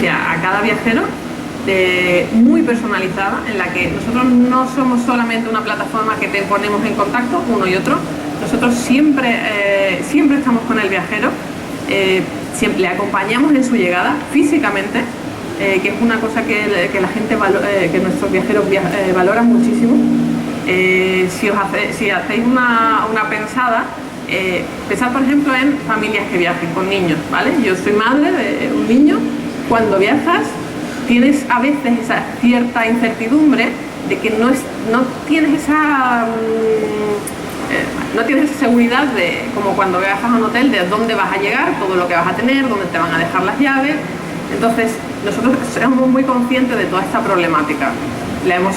experiencia a cada viajero muy personalizada, en la que nosotros no somos solamente una plataforma que te ponemos en contacto uno y otro. Nosotros siempre estamos con el viajero, siempre le acompañamos en su llegada físicamente, que es una cosa que la gente que nuestros viajeros valoran muchísimo. Si hacéis una pensada, pensad por ejemplo en familias que viajen con niños, ¿vale? Yo soy madre de un niño. Cuando viajas tienes a veces esa cierta incertidumbre de que no tienes esa seguridad de, como cuando viajas a un hotel, de dónde vas a llegar, todo lo que vas a tener, dónde te van a dejar las llaves. Entonces nosotros somos muy conscientes de toda esta problemática. La hemos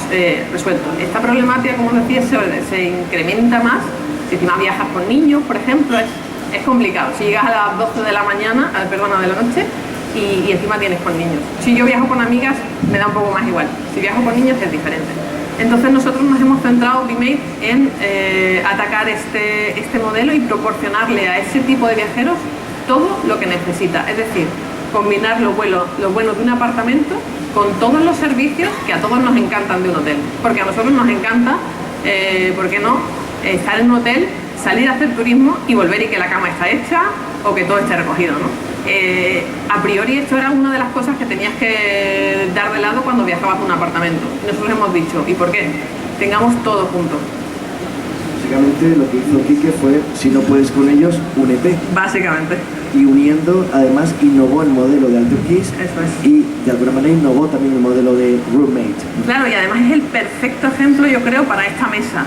resuelto. Esta problemática, como os decía, se incrementa más si encima viajas con niños, por ejemplo. Es complicado. Si llegas a las 12 de la mañana, de la noche, y encima tienes con niños. Si yo viajo con amigas, me da un poco más igual. Si viajo con niños es diferente. Entonces nosotros nos hemos centrado, BMate, en atacar este modelo y proporcionarle a ese tipo de viajeros todo lo que necesita. Es decir, combinar lo bueno de un apartamento con todos los servicios que a todos nos encantan de un hotel. Porque a nosotros nos encanta, ¿por qué no?, estar en un hotel, salir a hacer turismo y volver y que la cama está hecha o que todo esté recogido, ¿no? A priori esto era una de las cosas que tenías que dar de lado cuando viajabas a un apartamento. Nosotros hemos dicho, ¿y por qué? Tengamos todo junto. Básicamente lo que hizo Quique fue, si no puedes con ellos, únete. Básicamente. Y uniendo, además, innovó el modelo de AlterKeys. Eso es. Y de alguna manera innovó también el modelo de Roommate. Claro, y además es el perfecto ejemplo, yo creo, para esta mesa.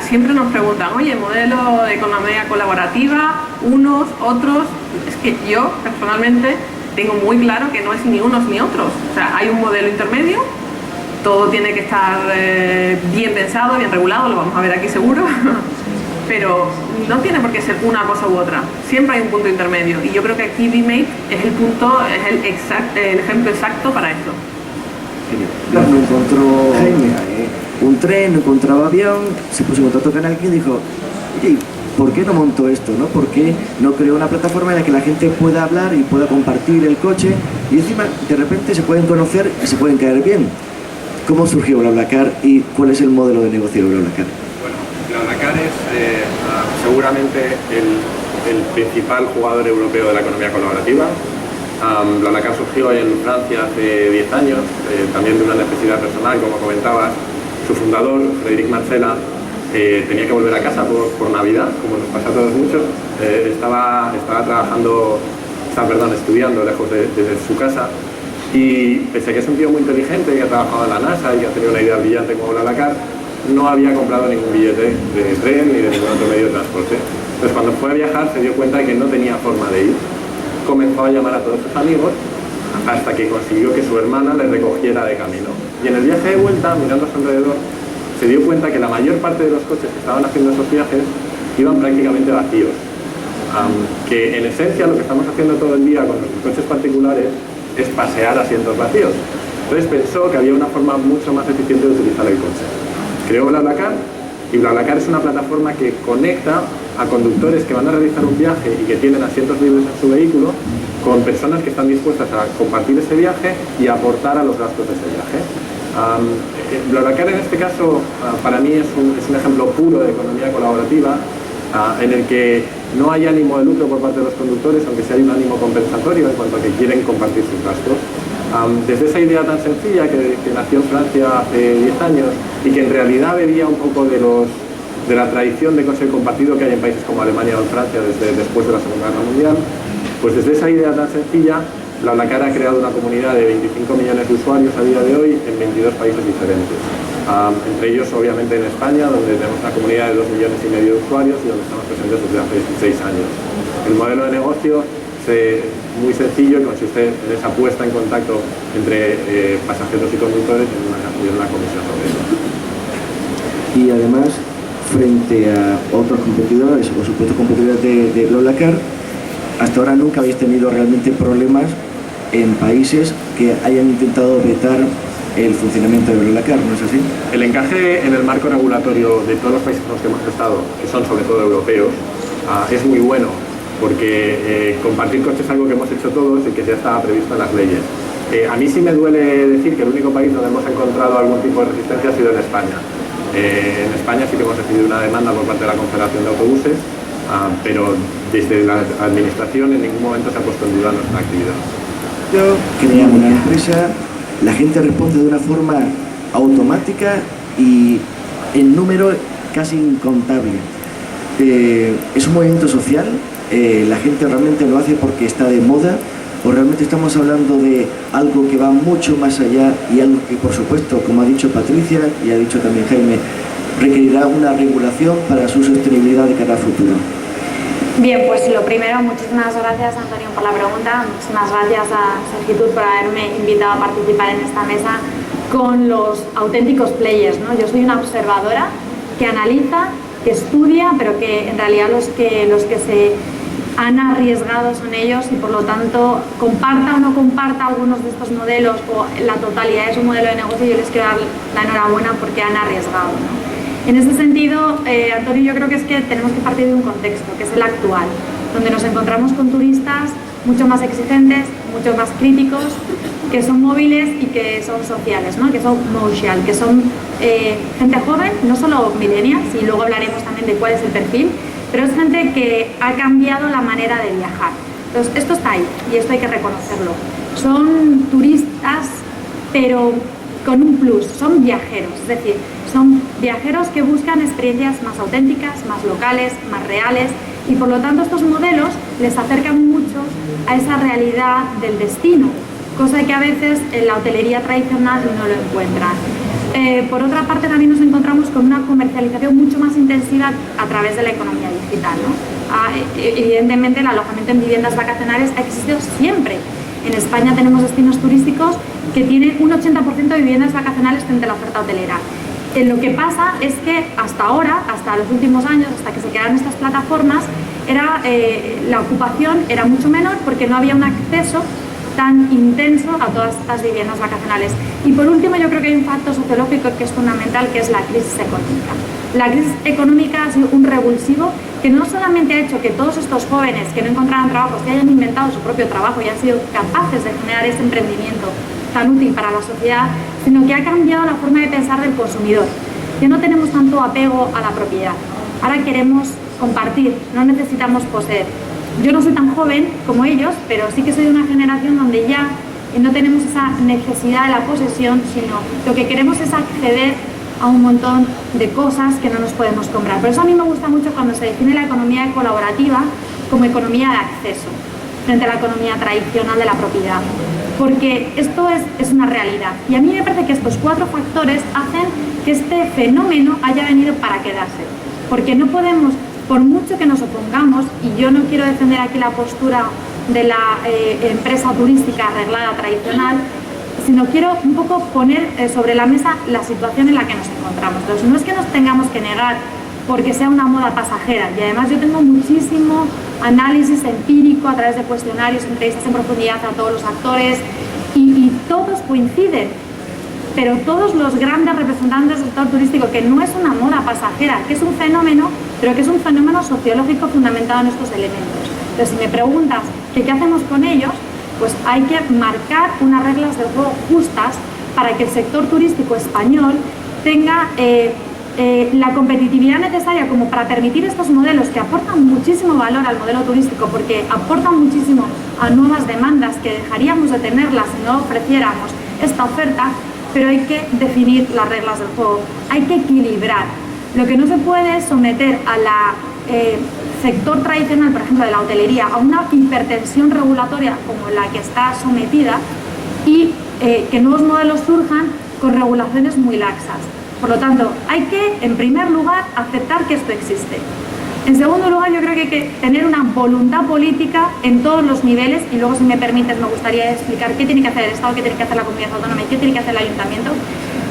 Siempre nos preguntan, oye, modelo de economía colaborativa, unos, otros. Es que yo, personalmente, tengo muy claro que no es ni unos ni otros. O sea, hay un modelo intermedio, todo tiene que estar bien pensado, bien regulado, lo vamos a ver aquí seguro, pero no tiene por qué ser una cosa u otra. Siempre hay un punto intermedio, y yo creo que aquí BMate es el ejemplo exacto para esto. Genial. No encontró un tren, no encontraba avión, se puso en contacto con alguien y dijo, oye, ¿por qué no montó esto? ¿No? ¿Por qué no creó una plataforma en la que la gente pueda hablar y pueda compartir el coche y encima de repente se pueden conocer y se pueden caer bien? ¿Cómo surgió BlaBlaCar y cuál es el modelo de negocio de BlaBlaCar? Bueno, BlaBlaCar es seguramente el principal jugador europeo de la economía colaborativa. BlaBlaCar surgió en Francia hace 10 años, también de una necesidad personal, como comentabas. Su fundador, Frédéric Marcella, tenía que volver a casa por Navidad, como nos pasa a todos muchos. Estaba estudiando lejos de su casa, y pese a que es un tío muy inteligente y ha trabajado en la NASA y que ha tenido una idea brillante como BlaBlaCar, no había comprado ningún billete de tren ni de ningún otro medio de transporte. Entonces, cuando fue a viajar, se dio cuenta de que no tenía forma de ir. Comenzó a llamar a todos sus amigos hasta que consiguió que su hermana le recogiera de camino. Y en el viaje de vuelta, mirando a su alrededor, se dio cuenta que la mayor parte de los coches que estaban haciendo esos viajes iban prácticamente vacíos. Que en esencia lo que estamos haciendo todo el día con nuestros coches particulares es pasear asientos vacíos. Entonces pensó que había una forma mucho más eficiente de utilizar el coche. Creó BlaBlaCar, y BlaBlaCar es una plataforma que conecta a conductores que van a realizar un viaje y que tienen asientos libres en su vehículo con personas que están dispuestas a compartir ese viaje y a aportar a los gastos de ese viaje. BlaBlaCar en este caso para mí es un ejemplo puro de economía colaborativa, en el que no hay ánimo de lucro por parte de los conductores, aunque sí hay un ánimo compensatorio en cuanto a que quieren compartir sus gastos. Desde esa idea tan sencilla que nació en Francia hace 10 años y que en realidad bebía un poco de la tradición de coche compartido que hay en países como Alemania o en Francia después de la Segunda Guerra Mundial, pues desde esa idea tan sencilla, BlaBlaCar ha creado una comunidad de 25 millones de usuarios a día de hoy en 22 países diferentes. Entre ellos, obviamente, en España, donde tenemos una comunidad de 2,5 millones de usuarios y donde estamos presentes desde hace 16 años. El modelo de negocio es muy sencillo y consiste en esa puesta en contacto entre pasajeros y conductores y en una comisión sobre eso. Y además, frente a otros competidores o supuestos competidores de BlaBlaCar, hasta ahora nunca habéis tenido realmente problemas en países que hayan intentado vetar el funcionamiento de BlaBlaCar, ¿no es así? El encaje en el marco regulatorio de todos los países en los que hemos estado, que son sobre todo europeos, es muy bueno, porque compartir coches es algo que hemos hecho todos y que ya estaba previsto en las leyes. A mí sí me duele decir que el único país donde hemos encontrado algún tipo de resistencia ha sido en España. En España sí que hemos recibido una demanda por parte de la Confederación de Autobuses, pero desde la administración en ningún momento se ha puesto en duda nuestra actividad. Creamos una empresa, la gente responde de una forma automática y en número casi incontable. Es un movimiento social, la gente realmente lo hace porque está de moda, o realmente estamos hablando de algo que va mucho más allá y algo que, por supuesto, como ha dicho Patricia y ha dicho también Jaime, requerirá una regulación para su sostenibilidad de cara al futuro. Bien, pues lo primero, muchísimas gracias, Antonio, por la pregunta. Muchísimas gracias a Sergitud por haberme invitado a participar en esta mesa con los auténticos players, ¿no? Yo soy una observadora que analiza, que estudia, pero que en realidad los que se han arriesgado son ellos y por lo tanto comparta o no comparta algunos de estos modelos o la totalidad de su modelo de negocio, yo les quiero dar la enhorabuena porque han arriesgado, ¿no? En ese sentido, Antonio, yo creo que es que tenemos que partir de un contexto, que es el actual, donde nos encontramos con turistas mucho más exigentes, mucho más críticos, que son móviles y que son sociales, ¿no? Que son social, que son gente joven, no solo millennials, y luego hablaremos también de cuál es el perfil, pero es gente que ha cambiado la manera de viajar. Entonces, esto está ahí y esto hay que reconocerlo. Son turistas, pero con un plus, son viajeros, es decir, son viajeros que buscan experiencias más auténticas, más locales, más reales y por lo tanto estos modelos les acercan mucho a esa realidad del destino, cosa que a veces en la hotelería tradicional no lo encuentran. Por otra parte también nos encontramos con una comercialización mucho más intensiva a través de la economía digital, ¿no? Evidentemente el alojamiento en viviendas vacacionales ha existido siempre. En España tenemos destinos turísticos que tienen un 80% de viviendas vacacionales frente a la oferta hotelera. Lo que pasa es que hasta ahora, hasta los últimos años, hasta que se crearon estas plataformas, la ocupación era mucho menor porque no había un acceso tan intenso a todas estas viviendas vacacionales. Y por último, yo creo que hay un factor sociológico que es fundamental, que es la crisis económica. La crisis económica ha sido un revulsivo que no solamente ha hecho que todos estos jóvenes que no encontraban trabajo se hayan inventado su propio trabajo y han sido capaces de generar ese emprendimiento tan útil para la sociedad, sino que ha cambiado la forma de pensar del consumidor. Ya no tenemos tanto apego a la propiedad. Ahora queremos compartir, no necesitamos poseer. Yo no soy tan joven como ellos, pero sí que soy de una generación donde ya no tenemos esa necesidad de la posesión, sino lo que queremos es acceder a un montón de cosas que no nos podemos comprar. Por eso a mí me gusta mucho cuando se define la economía colaborativa como economía de acceso, frente a la economía tradicional de la propiedad. Porque esto es una realidad. Y a mí me parece que estos 4 factores hacen que este fenómeno haya venido para quedarse. Porque no podemos, por mucho que nos opongamos, y yo no quiero defender aquí la postura de la empresa turística arreglada tradicional, sino quiero un poco poner sobre la mesa la situación en la que nos encontramos. Entonces, no es que nos tengamos que negar porque sea una moda pasajera, y además yo tengo muchísimo análisis empírico a través de cuestionarios, entrevistas en profundidad a todos los actores, y todos coinciden, pero todos los grandes representantes del sector turístico, que no es una moda pasajera, que es un fenómeno, pero que es un fenómeno sociológico fundamentado en estos elementos. Entonces, si me preguntas que qué hacemos con ellos, pues hay que marcar unas reglas del juego justas para que el sector turístico español tenga la competitividad necesaria como para permitir estos modelos que aportan muchísimo valor al modelo turístico, porque aportan muchísimo a nuevas demandas que dejaríamos de tenerlas si no ofreciéramos esta oferta, pero hay que definir las reglas del juego, hay que equilibrar. Lo que no se puede es someter a la sector tradicional, por ejemplo, de la hotelería, a una hipertensión regulatoria como la que está sometida y que nuevos modelos surjan con regulaciones muy laxas. Por lo tanto, hay que, en primer lugar, aceptar que esto existe. En segundo lugar, yo creo que hay que tener una voluntad política en todos los niveles, y luego, si me permites, me gustaría explicar qué tiene que hacer el Estado, qué tiene que hacer la comunidad autónoma y qué tiene que hacer el ayuntamiento,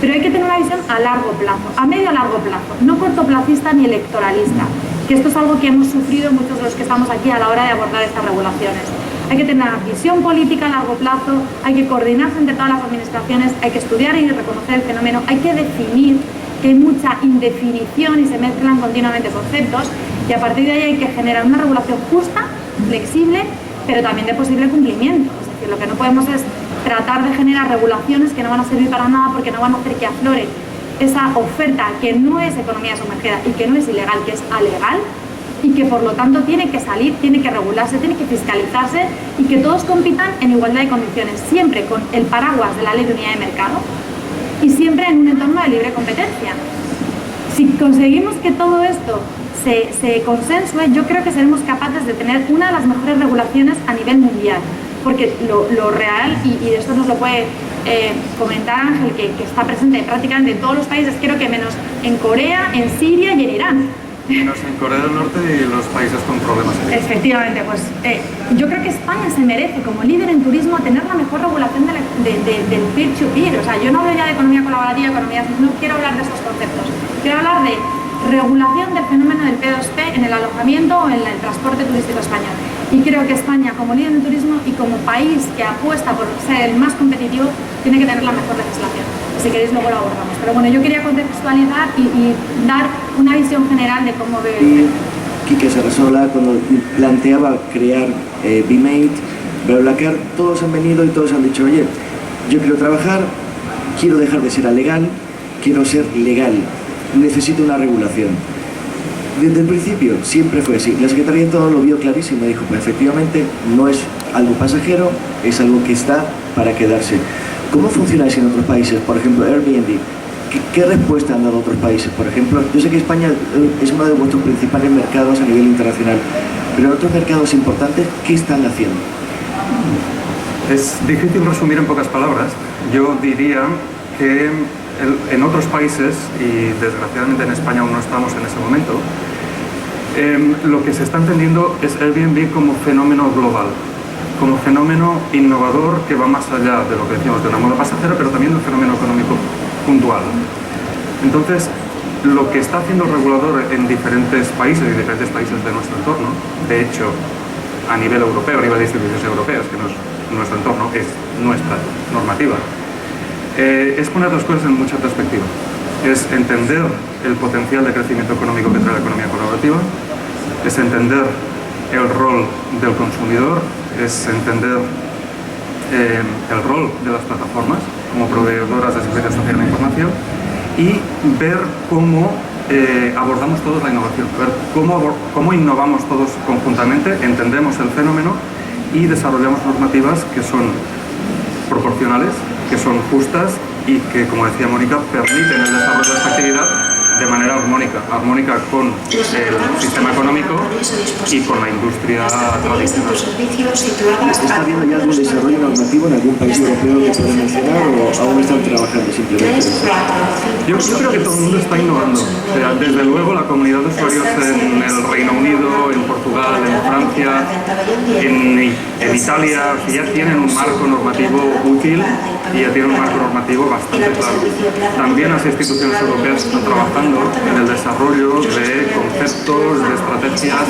pero hay que tener una visión a largo plazo, a medio a largo plazo, no cortoplacista ni electoralista, que esto es algo que hemos sufrido muchos de los que estamos aquí a la hora de abordar estas regulaciones. Hay que tener una visión política a largo plazo, hay que coordinarse entre todas las administraciones, hay que estudiar y reconocer el fenómeno, hay que definir, que hay mucha indefinición y se mezclan continuamente conceptos, y a partir de ahí hay que generar una regulación justa, flexible, pero también de posible cumplimiento. Es decir, lo que no podemos es tratar de generar regulaciones que no van a servir para nada porque no van a hacer que aflore esa oferta que no es economía sumergida y que no es ilegal, que es alegal, y que por lo tanto tiene que salir, tiene que regularse, tiene que fiscalizarse y que todos compitan en igualdad de condiciones, siempre con el paraguas de la ley de unidad de mercado y siempre en un entorno de libre competencia. Si conseguimos que todo esto se consensue, yo creo que seremos capaces de tener una de las mejores regulaciones a nivel mundial, porque lo real, y esto nos lo puede comentar Ángel, que está presente prácticamente en todos los países, creo que menos en Corea, en Siria y en Irán. Menos en Corea del Norte y los países con problemas. Efectivamente, pues yo creo que España se merece, como líder en turismo, tener la mejor regulación del peer-to-peer. O sea, yo no hablo ya de economía colaborativa, no quiero hablar de esos conceptos. Quiero hablar de regulación del fenómeno del P2P en el alojamiento o en el transporte turístico español. Y creo que España, como líder en turismo y como país que apuesta por ser el más competitivo, tiene que tener la mejor legislación. Si queréis luego lo abordamos. Pero bueno, yo quería contextualizar y dar una visión general de cómo veo el tema. Quique Sarrasola, cuando planteaba crear BMate, BlaBlaCar, todos han venido y todos han dicho, oye, yo quiero trabajar, quiero dejar de ser alegal, quiero ser legal, necesito una regulación. Desde el principio siempre fue así. La Secretaría de Todo lo vio clarísimo y dijo, pues efectivamente no es algo pasajero, es algo que está para quedarse. ¿Cómo funciona eso en otros países? Por ejemplo, Airbnb. ¿Qué respuesta han dado otros países? Por ejemplo, yo sé que España es uno de vuestros principales mercados a nivel internacional, pero en otros mercados importantes, ¿qué están haciendo? Es difícil resumir en pocas palabras. Yo diría que en otros países, y desgraciadamente en España aún no estamos en ese momento, lo que se está entendiendo es Airbnb como fenómeno global, como fenómeno innovador que va más allá de lo que decíamos de una moda pasajera, pero también de un fenómeno económico puntual. Entonces, lo que está haciendo el regulador en diferentes países y diferentes países de nuestro entorno, de hecho, a nivel europeo, a nivel de instituciones europeas, que no es nuestro entorno, es nuestra normativa, es poner las cosas en mucha perspectiva. Es entender el potencial de crecimiento económico que trae la economía colaborativa, es entender el rol del consumidor, es entender el rol de las plataformas como proveedoras de servicios sociales de información y ver cómo abordamos todos la innovación, ver cómo innovamos todos conjuntamente, entendemos el fenómeno y desarrollamos normativas que son proporcionales, que son justas y que, como decía Mónica, permiten el desarrollo de esta actividad de manera armónica con el sistema económico y con la industria tradicional. ¿Está habiendo ya algún desarrollo normativo en algún país europeo que pueda mencionar o aún están trabajando simplemente? Yo creo que todo el mundo está innovando. O sea, desde luego la comunidad de usuarios en el Reino Unido, en Portugal, en Francia, en Italia, que ya tienen un marco normativo útil y ya tienen un marco normativo bastante claro. También las instituciones europeas están trabajando en el desarrollo de conceptos, de estrategias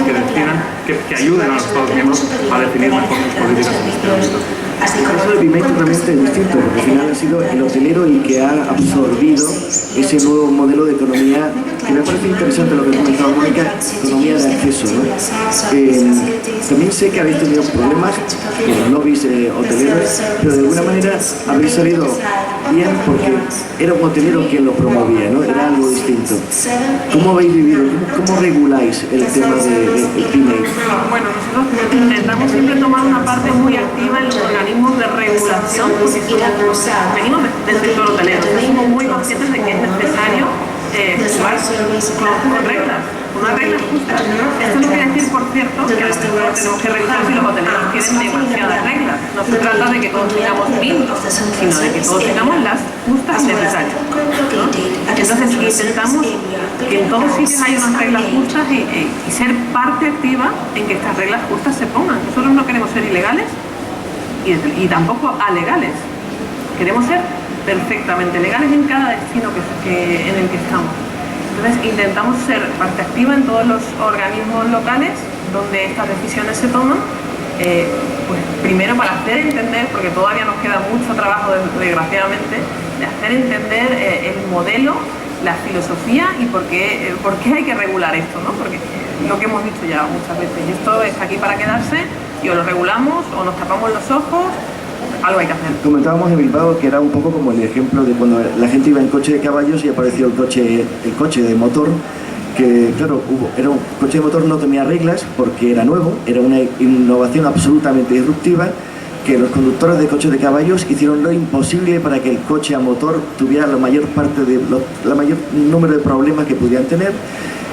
que ayuden a los Estados miembros a definir mejor sus políticas en este ámbito. El caso de BMate totalmente distinto, porque al final ha sido el hotelero el que ha absorbido ese nuevo modelo de economía, que me parece interesante lo que comentaba Mónica, economía de acceso, ¿no? También sé que habéis tenido problemas con los lobbies hoteleros, pero de alguna manera habéis salido bien porque era un hotelero quien lo promovía, ¿no? Era algo distinto. ¿Cómo habéis vivido? ¿Cómo reguláis el tema del BMate? Bueno, nosotros intentamos siempre tomar una parte muy activa en los organismos de regulación, porque venimos del sector hotelero, somos muy conscientes de que es necesario jugar con reglas, con unas reglas justas. Esto no quiere decir, por cierto, que a lo mejor tenemos que regular si los hoteleros quieren demasiadas reglas. No se trata de que todos tengamos 1000, sino de que todos tengamos las justas necesarias, ¿no? Entonces intentamos que en todos sitios haya unas reglas justas y ser parte activa en que estas reglas justas se pongan. Nosotros no queremos ser ilegales y tampoco alegales. Queremos ser perfectamente legales en cada destino en el que estamos. Entonces intentamos ser parte activa en todos los organismos locales donde estas decisiones se toman, pues primero para hacer entender, porque todavía nos queda mucho trabajo desgraciadamente, de hacer entender el modelo, la filosofía y por qué hay que regular esto, ¿no? Porque lo que hemos dicho ya muchas veces, esto está aquí para quedarse y o lo regulamos o nos tapamos los ojos, algo hay que hacer. Comentábamos en Bilbao que era un poco como el ejemplo de cuando la gente iba en coche de caballos y apareció el coche de motor, que claro, era un coche de motor, no tenía reglas porque era nuevo, era una innovación absolutamente disruptiva, que los conductores de coches de caballos hicieron lo imposible para que el coche a motor tuviera la mayor número de problemas que pudieran tener,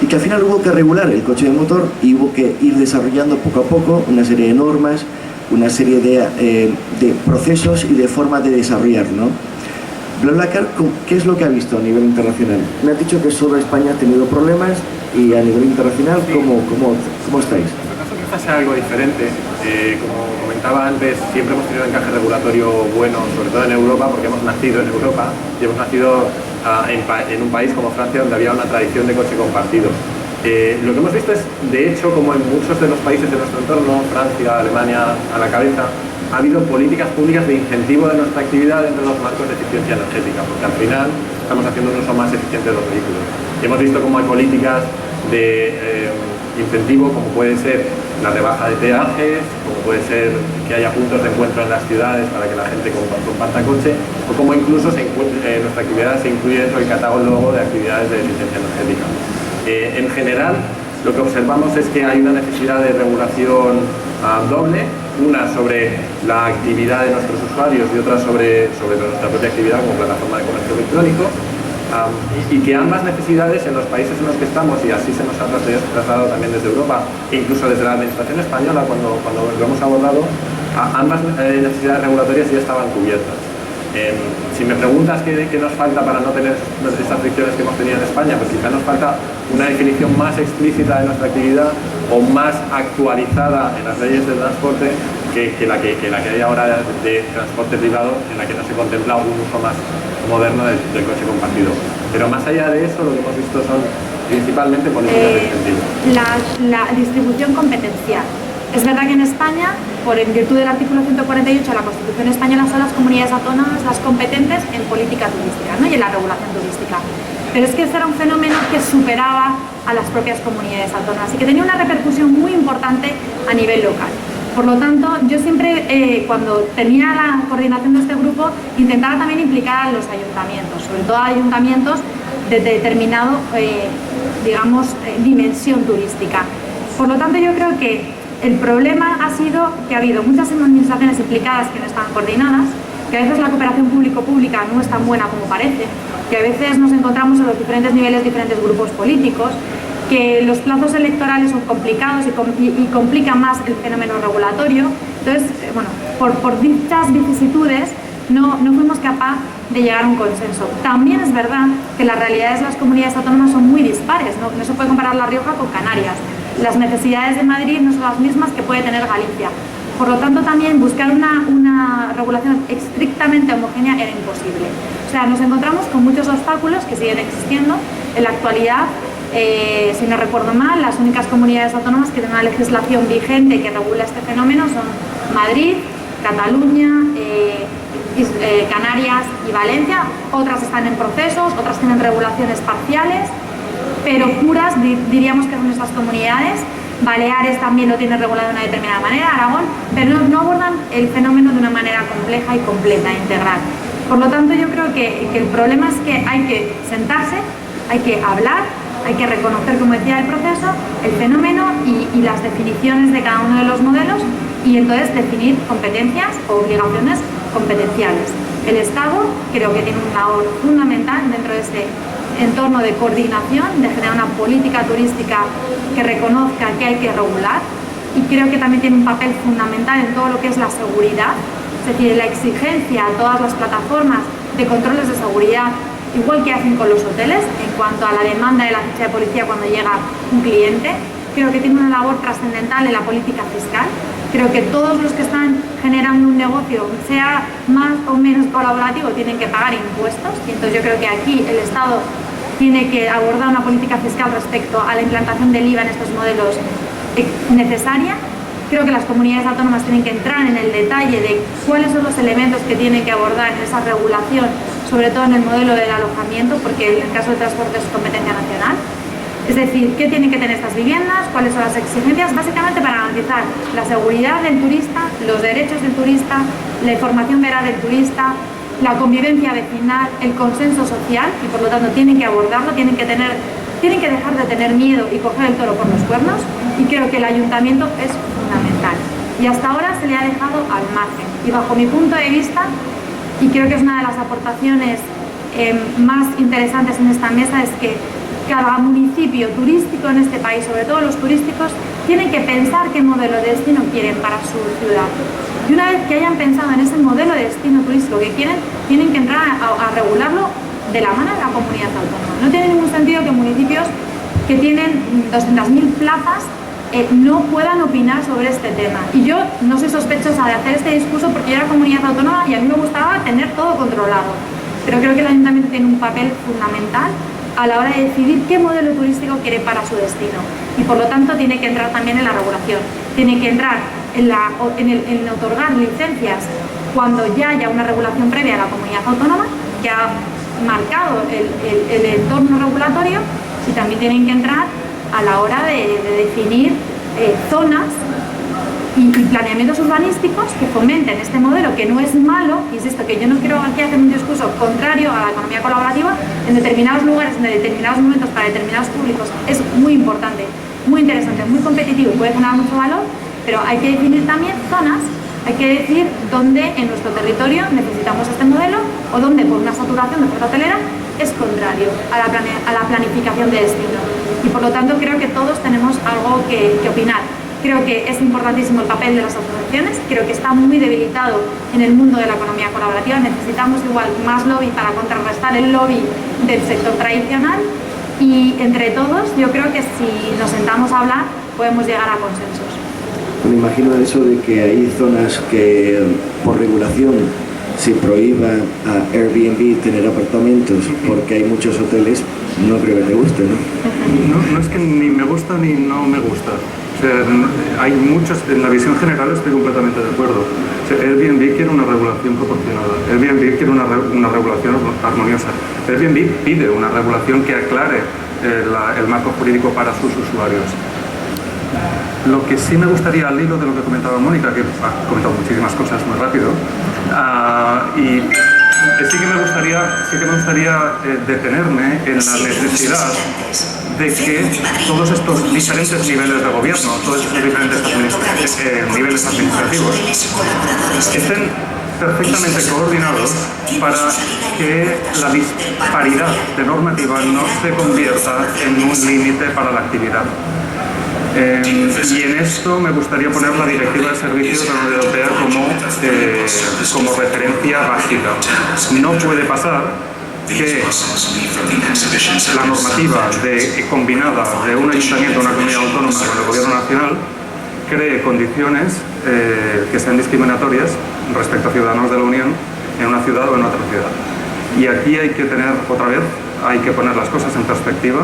y que al final hubo que regular el coche de motor y hubo que ir desarrollando poco a poco una serie de normas, una serie de procesos y de formas de desarrollar, ¿no? BlaBlaCar, ¿qué es lo que ha visto a nivel internacional? Me ha dicho que solo España ha tenido problemas, y a nivel internacional, ¿cómo estáis? En nuestro caso quizás sea algo diferente. Como comentaba antes, siempre hemos tenido encaje regulatorio bueno, sobre todo en Europa, porque hemos nacido en Europa y hemos nacido en un país como Francia, donde había una tradición de coche compartido. Lo que hemos visto es, de hecho, como en muchos de los países de nuestro entorno, Francia, Alemania a la cabeza, ha habido políticas públicas de incentivo de nuestra actividad dentro de los marcos de eficiencia energética, porque al final estamos haciendo un uso más eficiente de los vehículos. Y hemos visto cómo hay políticas de incentivo, como puede ser la rebaja de peajes, como puede ser que haya puntos de encuentro en las ciudades para que la gente comparta coche, o como incluso nuestra actividad se incluye dentro del catálogo de actividades de eficiencia energética. En general, lo que observamos es que hay una necesidad de regulación doble, una sobre la actividad de nuestros usuarios y otra sobre nuestra propia actividad como plataforma de comercio electrónico, y que ambas necesidades en los países en los que estamos, y así se nos ha trasladado también desde Europa e incluso desde la administración española cuando lo hemos abordado, ambas necesidades regulatorias ya estaban cubiertas. Si me preguntas qué nos falta para no tener estas fricciones que hemos tenido en España, pues quizá nos falta una definición más explícita de nuestra actividad o más actualizada en las leyes de transporte que la que hay ahora de transporte privado, en la que no se contempla un uso más moderno del coche compartido. Pero más allá de eso, lo que hemos visto son principalmente políticas de incentivo. La distribución competencial. Es verdad que en España, en virtud del artículo 148 de la Constitución española, son las comunidades autónomas las competentes en política turística, ¿no? Y en la regulación turística. Pero es que este era un fenómeno que superaba a las propias comunidades autónomas y que tenía una repercusión muy importante a nivel local. Por lo tanto, yo siempre, cuando tenía la coordinación de este grupo, intentaba también implicar a los ayuntamientos, sobre todo a ayuntamientos de determinado, dimensión turística. Por lo tanto, yo creo que el problema ha sido que ha habido muchas administraciones implicadas que no están coordinadas, que a veces la cooperación público-pública no es tan buena como parece, que a veces nos encontramos en los diferentes niveles, diferentes grupos políticos, que los plazos electorales son complicados y complican más el fenómeno regulatorio. Entonces, por dichas vicisitudes no fuimos capaces de llegar a un consenso. También es verdad que las realidades de las comunidades autónomas son muy dispares, no se puede comparar La Rioja con Canarias. Las necesidades de Madrid no son las mismas que puede tener Galicia. Por lo tanto, también buscar una regulación estrictamente homogénea era imposible. O sea, nos encontramos con muchos obstáculos que siguen existiendo. En la actualidad, si no recuerdo mal, las únicas comunidades autónomas que tienen una legislación vigente que regula este fenómeno son Madrid, Cataluña, Canarias y Valencia. Otras están en procesos, otras tienen regulaciones parciales, pero puras diríamos que son estas comunidades. Baleares también lo tiene regulado de una determinada manera, Aragón, pero no abordan el fenómeno de una manera compleja y completa, integral. Por lo tanto, yo creo que el problema es que hay que sentarse, hay que hablar, hay que reconocer, como decía, el proceso, el fenómeno y las definiciones de cada uno de los modelos, y entonces definir competencias o obligaciones competenciales. El Estado creo que tiene un labor fundamental dentro de este entorno de coordinación, de generar una política turística que reconozca que hay que regular, y creo que también tiene un papel fundamental en todo lo que es la seguridad, es decir, la exigencia a todas las plataformas de controles de seguridad, igual que hacen con los hoteles, en cuanto a la demanda de la ficha de policía cuando llega un cliente. Creo que tiene una labor trascendental en la política fiscal. Creo que todos los que están generando un negocio, sea más o menos colaborativo, tienen que pagar impuestos, y entonces yo creo que aquí el Estado tiene que abordar una política fiscal respecto a la implantación del IVA en estos modelos necesaria. Creo que las comunidades autónomas tienen que entrar en el detalle de cuáles son los elementos que tienen que abordar en esa regulación, sobre todo en el modelo del alojamiento, porque en el caso del transporte es competencia nacional. Es decir, ¿qué tienen que tener estas viviendas? ¿Cuáles son las exigencias? Básicamente para garantizar la seguridad del turista, los derechos del turista, la información veraz del turista, la convivencia vecinal, el consenso social, y por lo tanto tienen que abordarlo, tienen que dejar de tener miedo y coger el toro por los cuernos, y creo que el ayuntamiento es fundamental. Y hasta ahora se le ha dejado al margen. Y bajo mi punto de vista, y creo que es una de las aportaciones más interesantes en esta mesa, es que cada municipio turístico en este país, sobre todo los turísticos, tienen que pensar qué modelo de destino quieren para su ciudad. Y una vez que hayan pensado en ese modelo de destino turístico que quieren, tienen que entrar a regularlo de la mano de la comunidad autónoma. No tiene ningún sentido que municipios que tienen 200.000 plazas no puedan opinar sobre este tema. Y yo no soy sospechosa de hacer este discurso porque yo era comunidad autónoma y a mí me gustaba tener todo controlado. Pero creo que el ayuntamiento tiene un papel fundamental a la hora de decidir qué modelo turístico quiere para su destino. Y por lo tanto tiene que entrar también en la regulación. Tiene que entrar en otorgar licencias cuando ya haya una regulación previa a la comunidad autónoma que ha marcado el entorno regulatorio, y también tienen que entrar a la hora de definir zonas y planeamientos urbanísticos que fomenten este modelo, que no es malo, insisto, que yo no quiero aquí hacer un discurso contrario a la economía colaborativa. En determinados lugares, en determinados momentos, para determinados públicos, es muy importante, muy interesante, muy competitivo y puede generar mucho valor, pero hay que definir también zonas, hay que decir dónde en nuestro territorio necesitamos este modelo o dónde por una saturación de oferta hotelera es contrario a la planificación de destino. Y por lo tanto creo que todos tenemos algo que opinar. Creo que es importantísimo el papel de las asociaciones, creo que está muy debilitado en el mundo de la economía colaborativa. Necesitamos igual más lobby para contrarrestar el lobby del sector tradicional, y entre todos yo creo que si nos sentamos a hablar podemos llegar a consensos. Me imagino eso de que hay zonas que por regulación se prohíba a Airbnb tener apartamentos porque hay muchos hoteles. No creo que te guste, ¿no? No es que ni me gusta ni no me gusta. O sea, hay muchos, en la visión general estoy completamente de acuerdo. O sea, Airbnb quiere una regulación proporcionada, Airbnb quiere una regulación armoniosa, Airbnb pide una regulación que aclare el marco jurídico para sus usuarios. Lo que sí me gustaría, al hilo de lo que comentaba Mónica, que ha comentado muchísimas cosas muy rápido, y sí que me gustaría detenerme en la necesidad de que todos estos diferentes niveles de gobierno, todos estos diferentes niveles administrativos estén perfectamente coordinados para que la disparidad de normativa no se convierta en un límite para la actividad. Y en esto me gustaría poner la Directiva de Servicios de la Unión Europea como referencia básica. No puede pasar que la normativa combinada de un ayuntamiento, una comunidad autónoma con el gobierno nacional cree condiciones que sean discriminatorias respecto a ciudadanos de la Unión en una ciudad o en otra ciudad. Y aquí hay que poner las cosas en perspectiva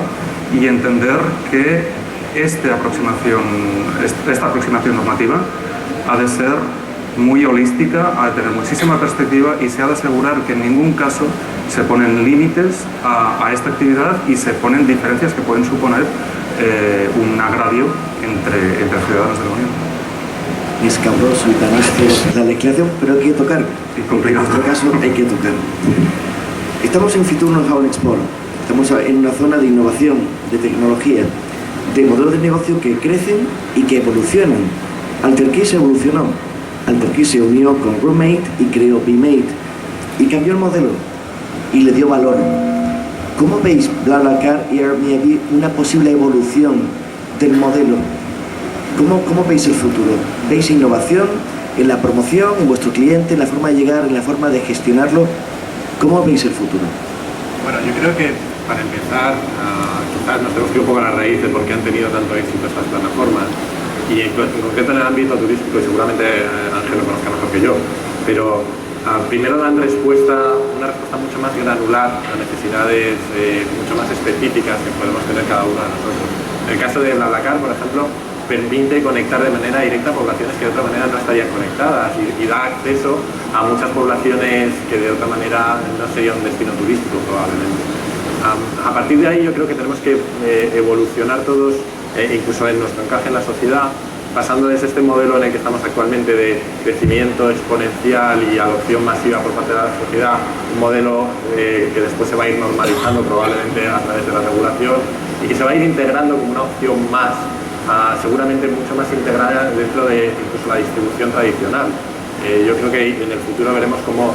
y entender que esta aproximación normativa ha de ser muy holística, ha de tener muchísima perspectiva y se ha de asegurar que en ningún caso se ponen límites a esta actividad y se ponen diferencias que pueden suponer un agravio entre ciudadanos de la Unión. Es cabroso y tan áspero la legislación, pero hay que tocar. En nuestro caso hay que tocar. Estamos en Fitur Know-how Expo. Estamos en una zona de innovación, de tecnología, de modelos de negocio que crecen y que evolucionan. Alterkey evolucionó. Alterkey se unió con Roommate y creó BeMate y cambió el modelo y le dio valor. ¿Cómo veis BlaBlaCar y Airbnb una posible evolución del modelo? ¿Cómo veis el futuro? ¿Veis innovación en la promoción, en vuestro cliente, en la forma de llegar, en la forma de gestionarlo? ¿Cómo veis el futuro? Bueno, yo creo que para empezar, quizás nos tenemos que ir un poco a la raíz de por qué han tenido tanto éxito estas plataformas. Y en concreto en el ámbito turístico, y seguramente Ángel lo conozca mejor que yo, pero primero dan una respuesta mucho más granular a necesidades mucho más específicas que podemos tener cada uno de nosotros. En el caso de BlaBlaCar, por ejemplo, permite conectar de manera directa a poblaciones que de otra manera no estarían conectadas y da acceso a muchas poblaciones que de otra manera no sería un destino turístico probablemente. A partir de ahí yo creo que tenemos que evolucionar todos, incluso en nuestro encaje en la sociedad, pasando desde este modelo en el que estamos actualmente de crecimiento exponencial y adopción masiva por parte de la sociedad, un modelo que después se va a ir normalizando probablemente a través de la regulación y que se va a ir integrando como una opción más, seguramente mucho más integrada dentro de incluso la distribución tradicional. Yo creo que en el futuro veremos cómo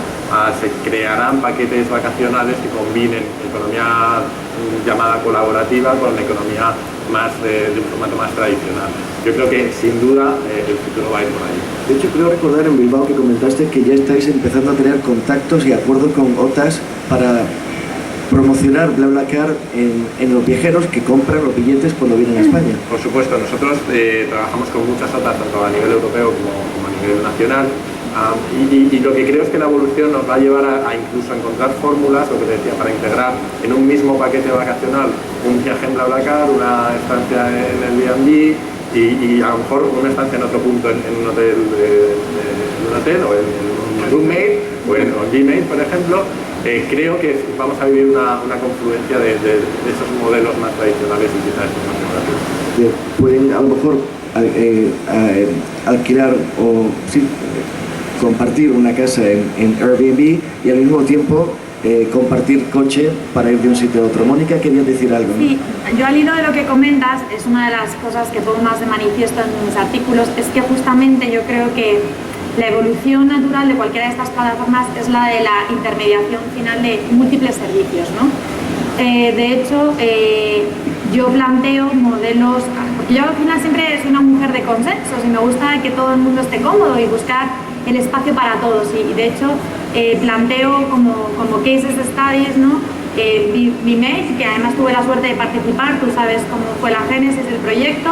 se crearán paquetes vacacionales que combinen economía llamada colaborativa con la economía más de un formato más tradicional. Yo creo que sin duda el futuro va a ir por ahí. De hecho, creo recordar en Bilbao que comentaste que ya estáis empezando a tener contactos y acuerdos con OTAs para promocionar BlaBlaCar en los viajeros que compran los billetes cuando vienen a España. Por supuesto, nosotros trabajamos con muchas OTAs, tanto a nivel europeo como a nivel nacional. Y lo que creo es que la evolución nos va a llevar a incluso encontrar fórmulas, lo que te decía, para integrar en un mismo paquete vacacional un viaje en BlaBlaCar, una estancia en el B&B y a lo mejor una estancia en otro punto, en un hotel, o en un roommate o en Gmail, por ejemplo. Creo que vamos a vivir una confluencia de esos modelos más tradicionales y quizás más democráticos. Pueden a lo mejor alquilar o compartir una casa en Airbnb y al mismo tiempo compartir coche para ir de un sitio a otro. Mónica, querías decir algo, ¿no? Sí, yo al hilo de lo que comentas, es una de las cosas que pongo más de manifiesto en mis artículos, es que justamente yo creo que la evolución natural de cualquiera de estas plataformas es la de la intermediación final de múltiples servicios, ¿no? De hecho, yo planteo modelos, porque yo al final siempre soy una mujer de consensos y me gusta que todo el mundo esté cómodo y buscar el espacio para todos, y de hecho planteo como cases studies, ¿no? BMate, que además tuve la suerte de participar, tú sabes cómo fue la génesis del proyecto,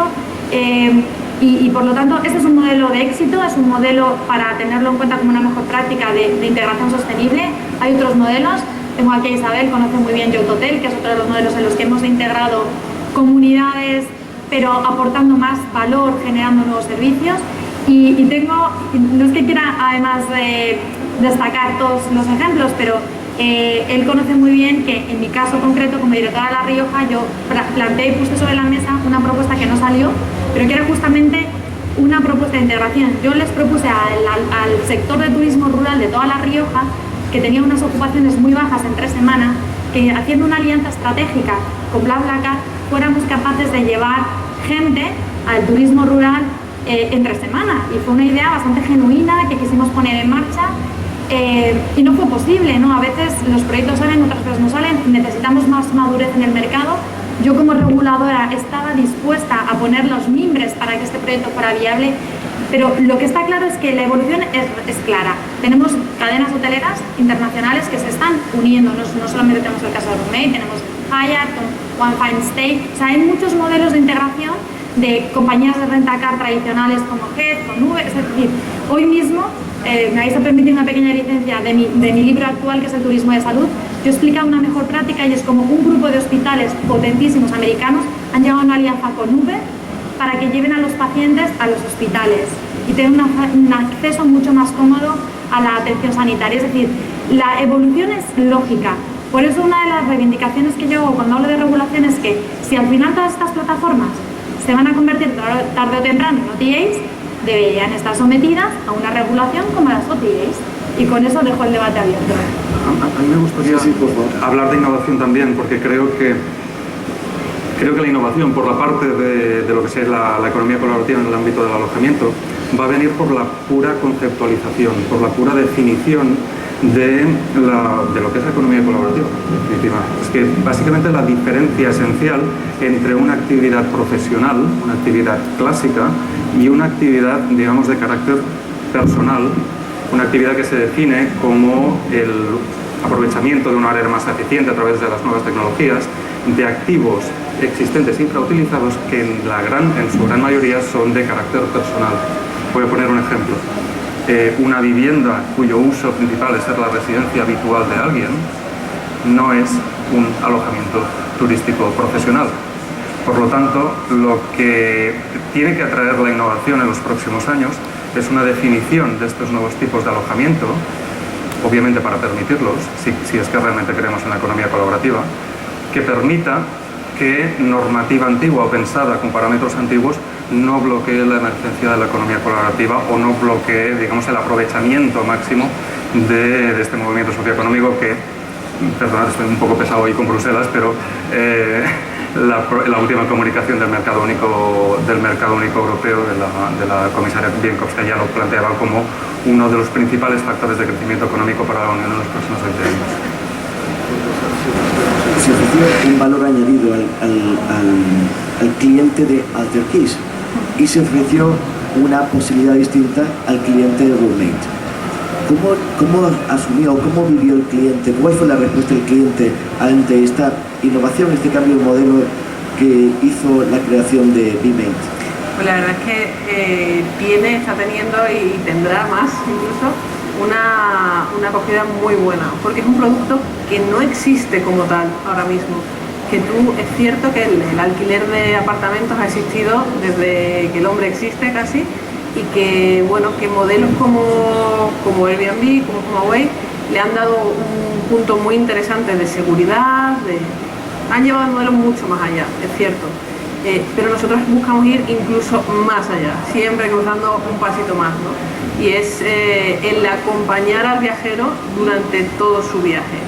y por lo tanto este es un modelo de éxito, es un modelo para tenerlo en cuenta como una mejor práctica de integración sostenible. Hay otros modelos, tengo aquí a Isabel, conoce muy bien Youth-Hotel, que es otro de los modelos en los que hemos integrado comunidades pero aportando más valor, generando nuevos servicios. Y tengo, no es que quiera además destacar todos los ejemplos, pero él conoce muy bien que en mi caso concreto como directora de La Rioja yo planteé y puse sobre la mesa una propuesta que no salió, pero que era justamente una propuesta de integración. Yo les propuse al sector de turismo rural de toda La Rioja, que tenía unas ocupaciones muy bajas en 3 semanas, que haciendo una alianza estratégica con BlaBlaCar fuéramos capaces de llevar gente al turismo rural en 3 semanas, y fue una idea bastante genuina que quisimos poner en marcha, y no fue posible, ¿no? A veces los proyectos salen, otras veces no salen, necesitamos más madurez en el mercado. Yo como reguladora estaba dispuesta a poner los mimbres para que este proyecto fuera viable, pero lo que está claro es que la evolución es clara. Tenemos cadenas hoteleras internacionales que se están uniendo, no solamente tenemos el caso de Roommate, tenemos Hyatt, One Fine Stay, o sea, hay muchos modelos de integración de compañías de rentacar tradicionales como Head, con Uber, es decir, hoy mismo, me vais a permitir una pequeña licencia de mi libro actual, que es el turismo de salud. Yo explico una mejor práctica y es como un grupo de hospitales potentísimos americanos han llegado a una alianza con Uber para que lleven a los pacientes a los hospitales y tengan un acceso mucho más cómodo a la atención sanitaria. Es decir, la evolución es lógica. Por eso una de las reivindicaciones que yo hago cuando hablo de regulación es que si al final todas estas plataformas se van a convertir tarde o temprano en OTAs, deberían estar sometidas a una regulación como las OTAs. Y con eso dejo el debate abierto. A mí me gustaría hablar de innovación también, porque creo que la innovación por la parte de lo que sea la economía colaborativa en el ámbito del alojamiento va a venir por la pura conceptualización, por la pura definición de lo que es la economía colaborativa. Es que básicamente la diferencia esencial entre una actividad profesional, una actividad clásica y una actividad, digamos, de carácter personal, una actividad que se define como el aprovechamiento de una área más eficiente a través de las nuevas tecnologías, de activos existentes infrautilizados que en su gran mayoría son de carácter personal. Voy a poner un ejemplo. Una vivienda cuyo uso principal es ser la residencia habitual de alguien no es un alojamiento turístico profesional. Por lo tanto, lo que tiene que atraer la innovación en los próximos años es una definición de estos nuevos tipos de alojamiento, obviamente para permitirlos, si es que realmente creemos en la economía colaborativa, que permita que normativa antigua o pensada con parámetros antiguos no bloquee la emergencia de la economía colaborativa o no bloquee, digamos, el aprovechamiento máximo de este movimiento socioeconómico que, perdonad, estoy un poco pesado hoy con Bruselas, pero la última comunicación del mercado único europeo de la comisaria Bieńkowska ya lo planteaba como uno de los principales factores de crecimiento económico para la Unión en los próximos 20 años. Se ofreció un valor añadido al cliente de AlterKeys y se ofreció una posibilidad distinta al cliente de Roommate. ¿Cómo asumió, cómo vivió el cliente, cuál fue la respuesta del cliente ante esta innovación, este cambio de modelo que hizo la creación de BeMate? Pues la verdad es que está teniendo y tendrá más incluso una acogida muy buena, porque es un producto que no existe como tal ahora mismo. Es cierto que el alquiler de apartamentos ha existido desde que el hombre existe casi, y que modelos como Airbnb, como HomeAway, le han dado un punto muy interesante de seguridad, han llevado el modelo mucho más allá, es cierto. Pero nosotros buscamos ir incluso más allá, siempre cruzando un pasito más, ¿no? Y es el acompañar al viajero durante todo su viaje,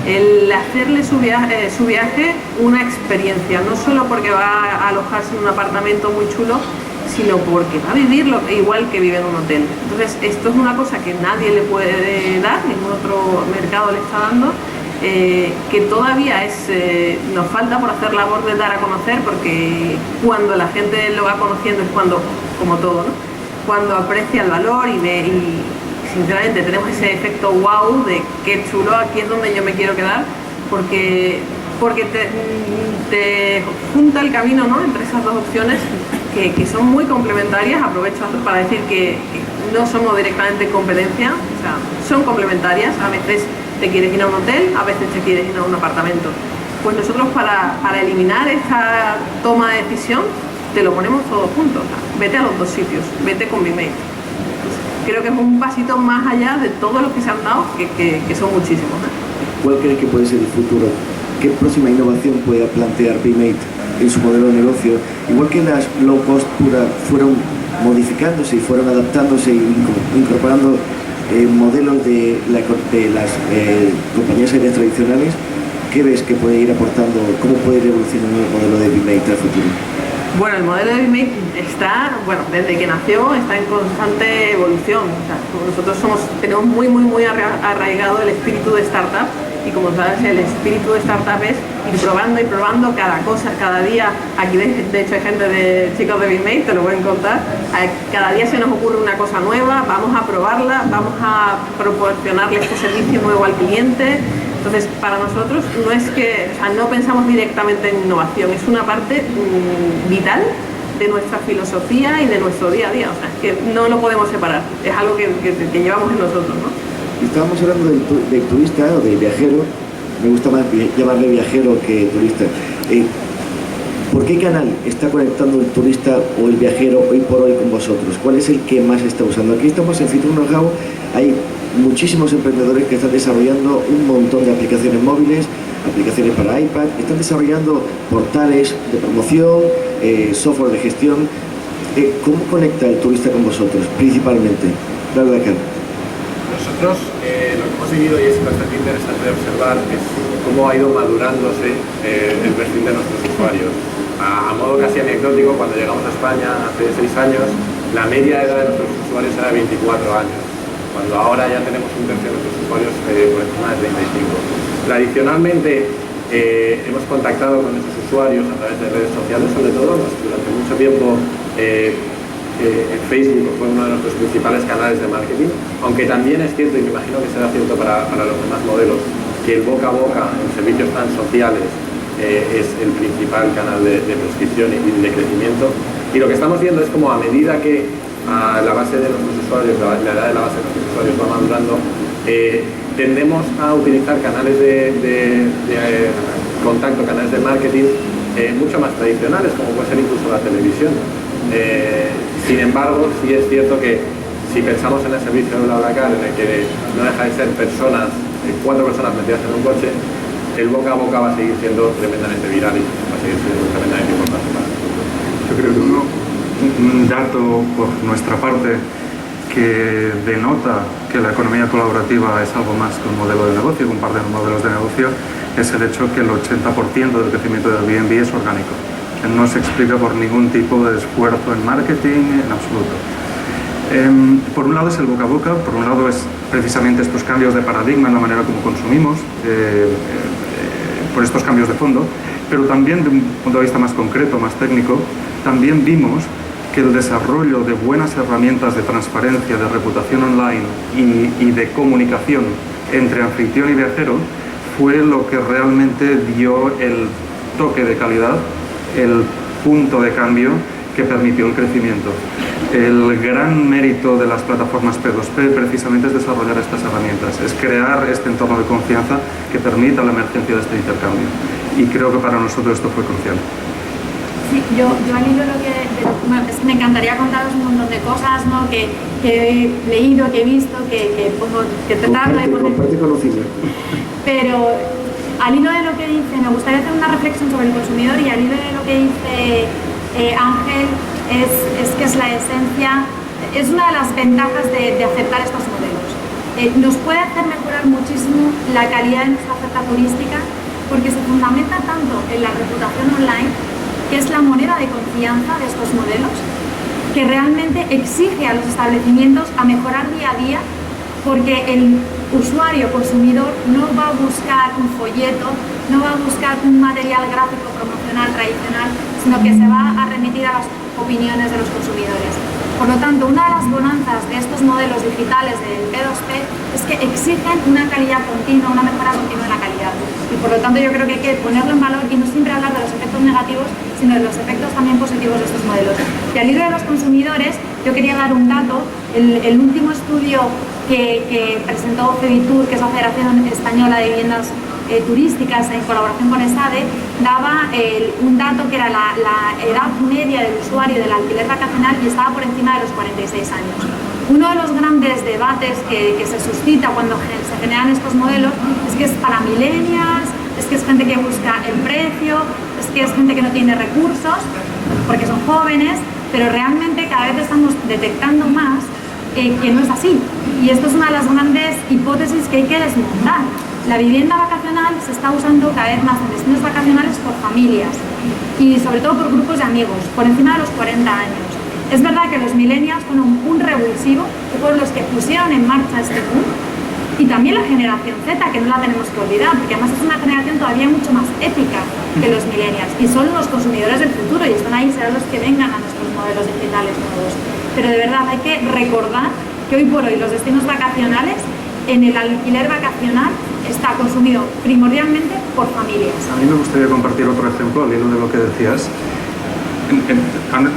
el hacerle su viaje una experiencia, no solo porque va a alojarse en un apartamento muy chulo, sino porque va a vivirlo igual que vive en un hotel. Entonces, esto es una cosa que nadie le puede dar, ningún otro mercado le está dando, que todavía nos falta por hacer labor de dar a conocer, porque cuando la gente lo va conociendo es cuando, como todo, ¿no? Cuando aprecia el valor y sinceramente tenemos ese efecto wow de qué chulo, aquí es donde yo me quiero quedar, porque te junta el camino, ¿no?, entre esas dos opciones que son muy complementarias. Aprovecho para decir que no somos directamente competencia, o sea, son complementarias. A veces te quieres ir a un hotel, a veces te quieres ir a un apartamento. Pues nosotros para eliminar esta toma de decisión te lo ponemos todo junto, o sea, vete a los dos sitios, vete con BeMate. Creo que es un pasito más allá de todos los que se han dado, que son muchísimos, ¿no? ¿Cuál crees que puede ser el futuro? ¿Qué próxima innovación pueda plantear BeMate en su modelo de negocio? Igual que las low cost fueron modificándose y fueron adaptándose e incorporando modelos de las compañías aéreas tradicionales, ¿qué ves que puede ir aportando? ¿Cómo puede ir evolucionando el modelo de BeMate al futuro? Bueno, el modelo de BeMate desde que nació está en constante evolución. O sea, nosotros tenemos muy arraigado el espíritu de startup, y como sabes, el espíritu de startup es ir probando cada cosa, cada día. Aquí de hecho hay gente chicos de BeMate, te lo pueden contar. Cada día se nos ocurre una cosa nueva, vamos a probarla, vamos a proporcionarle este servicio nuevo al cliente. Entonces, para nosotros no pensamos directamente en innovación, es una parte vital de nuestra filosofía y de nuestro día a día. O sea, es que no lo podemos separar, es algo que llevamos en nosotros, ¿no? Estábamos hablando del turista o del viajero, me gusta más llamarle viajero que turista. ¿Por qué canal está conectando el turista o el viajero hoy por hoy con vosotros? ¿Cuál es el que más está usando? Aquí estamos en Fitur Know-how, hay muchísimos emprendedores que están desarrollando un montón de aplicaciones móviles, aplicaciones para iPad, están desarrollando portales de promoción, software de gestión. ¿Cómo conecta el turista con vosotros, principalmente? Claro, de acá. Nosotros lo que hemos vivido y es bastante interesante de observar es cómo ha ido madurándose el perfil de nuestros usuarios. A modo casi anecdótico, cuando llegamos a España hace 6 años, la media edad de nuestros usuarios era de 24 años, cuando ahora ya tenemos un tercio de nuestros usuarios por encima de 35. Tradicionalmente hemos contactado con nuestros usuarios a través de redes sociales, sobre todo durante mucho tiempo. Facebook fue uno de nuestros principales canales de marketing, aunque también es cierto, y me imagino que será cierto para los demás modelos, que el boca a boca en servicios tan sociales es el principal canal de prescripción y de crecimiento. Y lo que estamos viendo es como a medida que la base de nuestros usuarios, la edad de la base de nuestros usuarios va madurando, tendemos a utilizar canales de contacto, canales de marketing mucho más tradicionales, como puede ser incluso la televisión. Sin embargo, sí es cierto que si pensamos en el servicio de BlaBlaCar, en el que no deja de ser 4 personas metidas en un coche, el boca a boca va a seguir siendo tremendamente viral y va a seguir siendo tremendamente importante para nosotros. Yo creo que un dato por nuestra parte que denota que la economía colaborativa es algo más que un modelo de negocio, que un par de modelos de negocio, es el hecho que el 80% del crecimiento del Airbnb es orgánico. No se explica por ningún tipo de esfuerzo en marketing, en absoluto. Por un lado es el boca a boca, por un lado es precisamente estos cambios de paradigma en la manera como consumimos, por estos cambios de fondo, pero también de un punto de vista más concreto, más técnico, también vimos que el desarrollo de buenas herramientas de transparencia, de reputación online y de comunicación entre anfitrión y viajero fue lo que realmente dio el toque de calidad, el punto de cambio que permitió el crecimiento. El gran mérito de las plataformas P2P precisamente es desarrollar estas herramientas, es crear este entorno de confianza que permita la emergencia de este intercambio. Y creo que para nosotros esto fue crucial. Sí, yo al hilo bueno, me encantaría contaros un montón de cosas, ¿no? que he leído, que he visto, que tratar de poner. Comparte conocimiento. Pero al hilo de lo que dice, me gustaría hacer una reflexión sobre el consumidor, y al hilo de lo que dice Ángel, es que es la esencia, es una de las ventajas de aceptar estos modelos. Nos puede hacer mejorar muchísimo la calidad de nuestra oferta turística, porque se fundamenta tanto en la reputación online, que es la moneda de confianza de estos modelos, que realmente exige a los establecimientos a mejorar día a día, porque el usuario consumidor no va a buscar un folleto, no va a buscar un material gráfico promocional tradicional, sino que se va a remitir a las opiniones de los consumidores. Por lo tanto, una de las bonanzas de estos modelos digitales del P2P es que exigen una calidad continua, una mejora continua en la calidad. Y por lo tanto yo creo que hay que ponerlo en valor y no siempre hablar de los efectos negativos, sino de los efectos también positivos de estos modelos. Y al hilo de los consumidores, yo quería dar un dato. El último estudio que presentó Fevitur, que es la Federación Española de Viviendas Turísticas, en colaboración con ESADE, daba un dato que era la edad media del usuario del alquiler vacacional, y estaba por encima de los 46 años. Uno de los grandes debates que se suscita cuando se generan estos modelos es que es para millennials, es que es gente que busca el precio, es que es gente que no tiene recursos, porque son jóvenes, pero realmente cada vez estamos detectando más que no es así. Y esto es una de las grandes hipótesis que hay que desmontar. La vivienda vacacional se está usando cada vez más en destinos vacacionales por familias y sobre todo por grupos de amigos, por encima de los 40 años. Es verdad que los millennials fueron un revulsivo, que fueron los que pusieron en marcha este boom, y también la generación Z, que no la tenemos que olvidar, porque además es una generación todavía mucho más ética que los millennials, y son los consumidores del futuro, y están ahí, serán los que vengan a nuestros modelos digitales nuevos. Pero de verdad hay que recordar que hoy por hoy los destinos vacacionales, en el alquiler vacacional, está consumido primordialmente por familias. A mí me gustaría compartir otro ejemplo al hilo de lo que decías.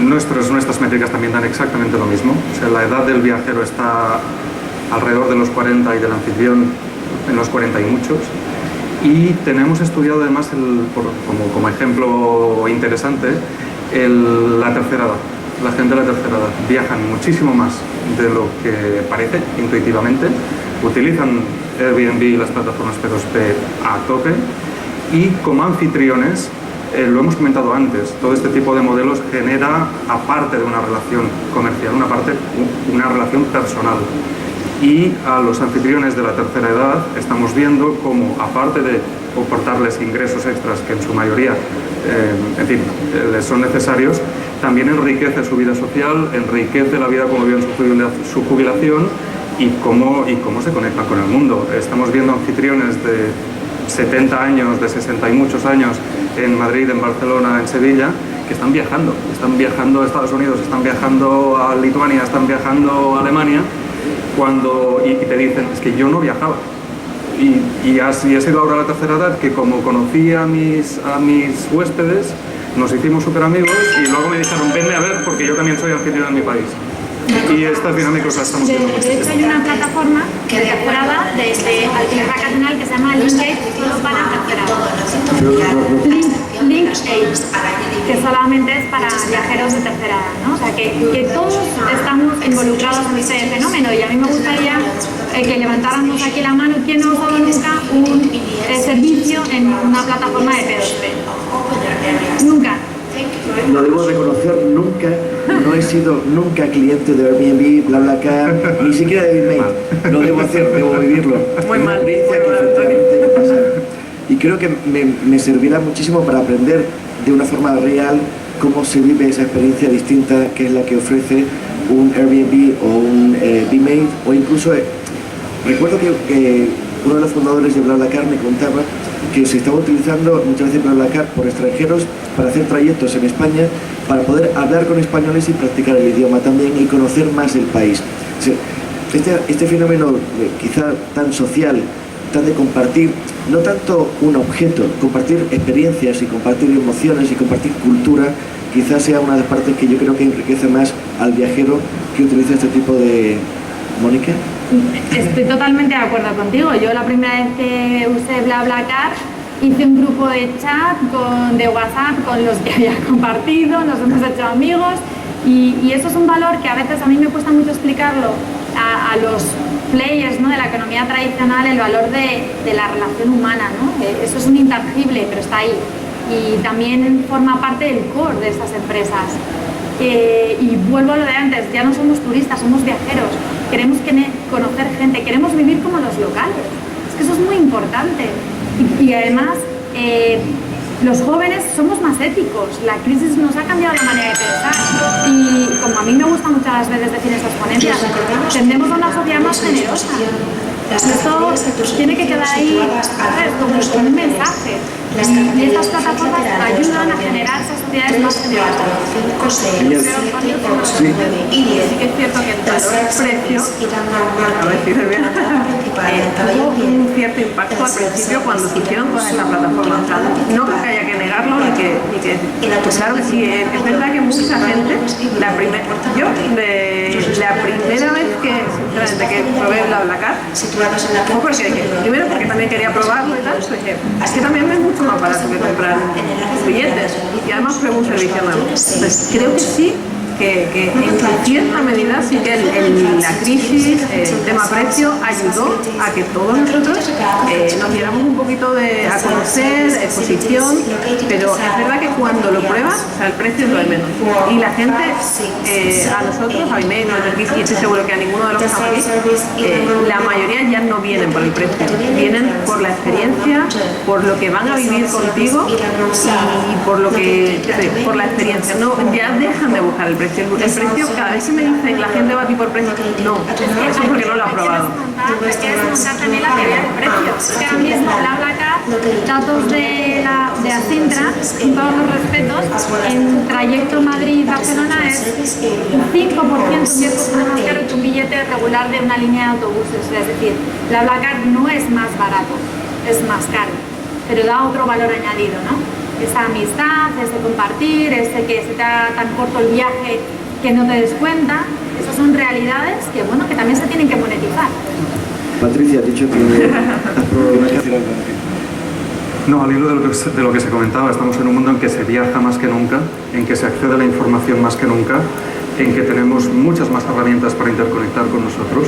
Nuestras métricas también dan exactamente lo mismo. O sea, la edad del viajero está alrededor de los 40 y del anfitrión en los 40 y muchos. Y tenemos estudiado además, como ejemplo interesante, la tercera edad. La gente de la tercera edad viajan muchísimo más de lo que parece intuitivamente, utilizan Airbnb y las plataformas P2P a tope, y como anfitriones, lo hemos comentado antes, todo este tipo de modelos genera, aparte de una relación comercial, una relación personal. Y a los anfitriones de la tercera edad estamos viendo cómo, aparte de aportarles ingresos extras que en su mayoría, les son necesarios, también enriquece su vida social, enriquece la vida como viven su jubilación y cómo se conectan con el mundo. Estamos viendo anfitriones de 70 años, de 60 y muchos años en Madrid, en Barcelona, en Sevilla, que están viajando a Estados Unidos, están viajando a Lituania, están viajando a Alemania, y te dicen, es que yo no viajaba. Y así he sido ahora la tercera edad, que como conocí a mis huéspedes, nos hicimos súper amigos y luego me dijeron, venme a ver porque yo también soy anfitrión en mi país. Y estas dinámicas las estamos viendo. De hecho, hay una plataforma de tercera edad de alquiler vacacional que se llama Linkage, solo para tercera edad. Linkage, que solamente es para viajeros de tercera edad, ¿no? O sea, que todos estamos involucrados en este fenómeno, y a mí me gustaría que levantáramos aquí la mano. ¿Quién no ha usado nunca un servicio en plataforma de P2P. Nunca. Lo debo reconocer, no he sido nunca cliente de Airbnb, BlaBlaCar, ni siquiera de BitMate. Lo debo hacer, debo vivirlo. Muy mal, Experiencia que efectivamente hay que pasar. Y creo que me servirá muchísimo para aprender de una forma real cómo se vive esa experiencia distinta que es la que ofrece un Airbnb o un BitMate, o incluso recuerdo que uno de los fundadores de BlaBlaCar me contaba que se estaba utilizando muchas veces BlaBlaCar por extranjeros para hacer trayectos en España, para poder hablar con españoles y practicar el idioma también y conocer más el país. O sea, este fenómeno quizá tan social, tan de compartir, no tanto un objeto, compartir experiencias y compartir emociones y compartir cultura, quizás sea una de las partes que yo creo que enriquece más al viajero que utiliza este tipo de... ¿Mónica? Estoy totalmente de acuerdo contigo. Yo la primera vez que usé BlaBlaCar hice un grupo de chat de WhatsApp con los que había compartido, nos hemos hecho amigos y eso es un valor que a veces a mí me cuesta mucho explicarlo a los players, ¿no?, de la economía tradicional, el valor de la relación humana, ¿no? Eso es un intangible, pero está ahí y también forma parte del core de estas empresas. Y vuelvo a lo de antes, ya no somos turistas, somos viajeros, queremos conocer gente, queremos vivir como los locales, es que eso es muy importante y además los jóvenes somos más éticos, la crisis nos ha cambiado la manera de pensar y como a mí me gusta muchas veces decir en estas ponencias, tendemos a una sociedad más generosa. Esto tiene que quedar ahí, ¿sabes?, como un mensaje. Y estas plataformas ayudan a generar esas sociedades más generosas. Sí que es cierto que el valor-precio, a ver si se ve, tuvo un cierto impacto al principio cuando surgieron todas estas plataformas. O sea, no creo que haya que negarlo ni que pues claro que sí, es verdad que mucha gente, la primera vez que, sinceramente, que probé BlaBlaCar, fue porque dije, primero porque también quería probarlo y tal, pues dije, es que también es mucho más barato que comprar billetes y además fue un servicio nuevo. Pues creo que sí, que en cierta medida sí que la crisis, el tema precio, ayudó a que todos nosotros nos diéramos un poquito a conocer, exposición, pero es verdad que cuando lo pruebas, o sea, el precio es lo de menos. Y la gente, a nosotros, a mí y estoy seguro que a ninguno de los que estamos aquí, la mayoría ya no vienen por el precio, vienen por la experiencia, por lo que van a vivir contigo y por la experiencia. No, ya dejan de buscar el precio. El precio, cada vez que me dicen la gente va a ti por precio, no, eso es porque no lo ha probado. Hay que desmontar también la teoría del precio. Que ahora mismo BlaBlaCar, datos de Acintra, con todos los respetos, en trayecto Madrid-Barcelona es un 5%, un 10% más caro que un billete regular de una línea de autobuses. Es decir, BlaBlaCar no es más barato, es más caro, pero da otro valor añadido, ¿no? Esa amistad, ese compartir, ese que se te haga tan corto el viaje que no te des cuenta, esas son realidades que, bueno, que también se tienen que monetizar. Patricia, has dicho que No, al hilo de lo que se comentaba, estamos en un mundo en que se viaja más que nunca, en que se accede a la información más que nunca, en que tenemos muchas más herramientas para interconectar con nosotros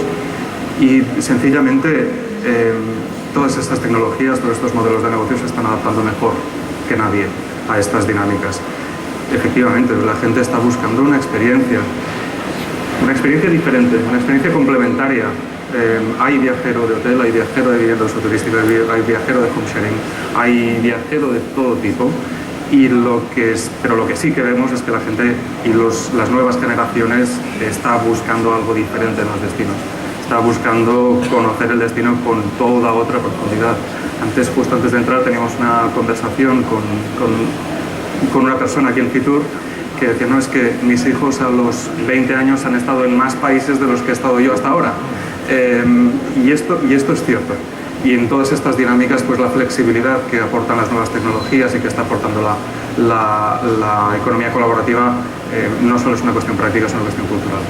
y sencillamente todas estas tecnologías, todos estos modelos de negocio se están adaptando mejor que nadie a estas dinámicas. Efectivamente, la gente está buscando una experiencia diferente, una experiencia complementaria. Hay viajero de hotel, hay viajero de vivienda turística, hay viajero de home sharing, hay viajero de todo tipo. Pero lo que sí que vemos es que la gente y las nuevas generaciones está buscando algo diferente en los destinos. Está buscando conocer el destino con toda otra profundidad. Justo antes de entrar, teníamos una conversación con una persona aquí en Fitur que decía, no, es que mis hijos a los 20 años han estado en más países de los que he estado yo hasta ahora. Y esto es cierto. Y en todas estas dinámicas, pues la flexibilidad que aportan las nuevas tecnologías y que está aportando la economía colaborativa no solo es una cuestión práctica, es una cuestión cultural.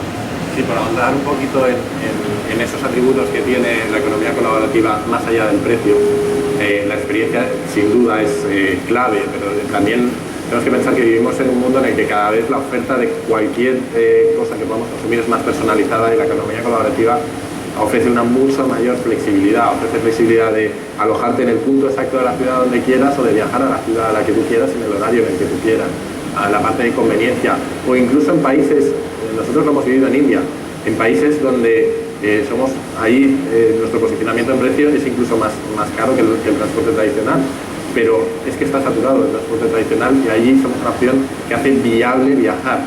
Sí, para ahondar un poquito en esos atributos que tiene la economía colaborativa más allá del precio, la experiencia sin duda es clave, pero también tenemos que pensar que vivimos en un mundo en el que cada vez la oferta de cualquier cosa que podamos consumir es más personalizada y la economía colaborativa ofrece una mucha mayor flexibilidad, ofrece flexibilidad de alojarte en el punto exacto de la ciudad donde quieras o de viajar a la ciudad a la que tú quieras en el horario en el que tú quieras, a la parte de conveniencia, o incluso en países, nosotros lo hemos vivido en India, en países donde somos ahí, nuestro posicionamiento en precio es incluso más caro que el transporte tradicional, pero es que está saturado el transporte tradicional y allí somos una opción que hace viable viajar.